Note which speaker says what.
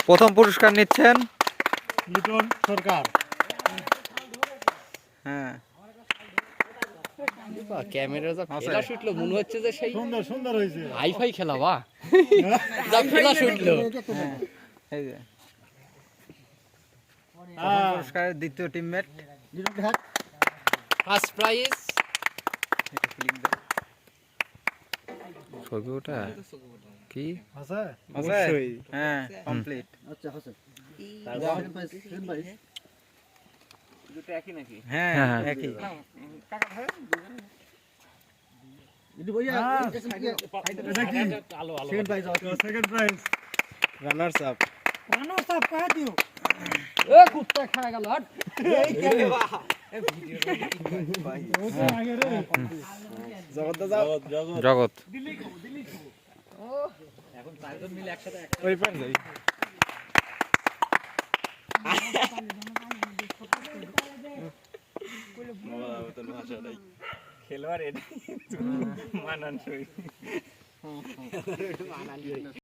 Speaker 1: প্রথম পুরস্কার নিচ্ছেন
Speaker 2: লিটন সরকার।
Speaker 1: হ্যাঁ
Speaker 3: ক্যামেরা যা ফ্ল্যাশ উঠলো মনে হচ্ছে যে সেই
Speaker 2: সুন্দর সুন্দর হয়েছে।
Speaker 3: হাইফাই খেলা বা যা ফ্ল্যাশ উঠলো।
Speaker 1: এই যে পুরস্কারের দ্বিতীয় টিমমেট
Speaker 3: ফার্স্ট প্রাইজ
Speaker 1: ছবি ওটা কি
Speaker 2: আছে
Speaker 1: অবশ্যই হ্যাঁ কমপ্লিট
Speaker 2: আচ্ছা আছে
Speaker 3: দুটো একই নাকি?
Speaker 1: হ্যাঁ একই
Speaker 2: এটা কি
Speaker 3: আলো আলো
Speaker 2: second prize second prize
Speaker 1: runners up
Speaker 2: কহ দিও
Speaker 3: এ কুত্তা খায় গেল হট
Speaker 2: আগে রে
Speaker 1: জগৎ
Speaker 3: এখন চারজন মিলে একসাথে
Speaker 1: ওই পার যাই
Speaker 3: খেলোয়াড় মানানসই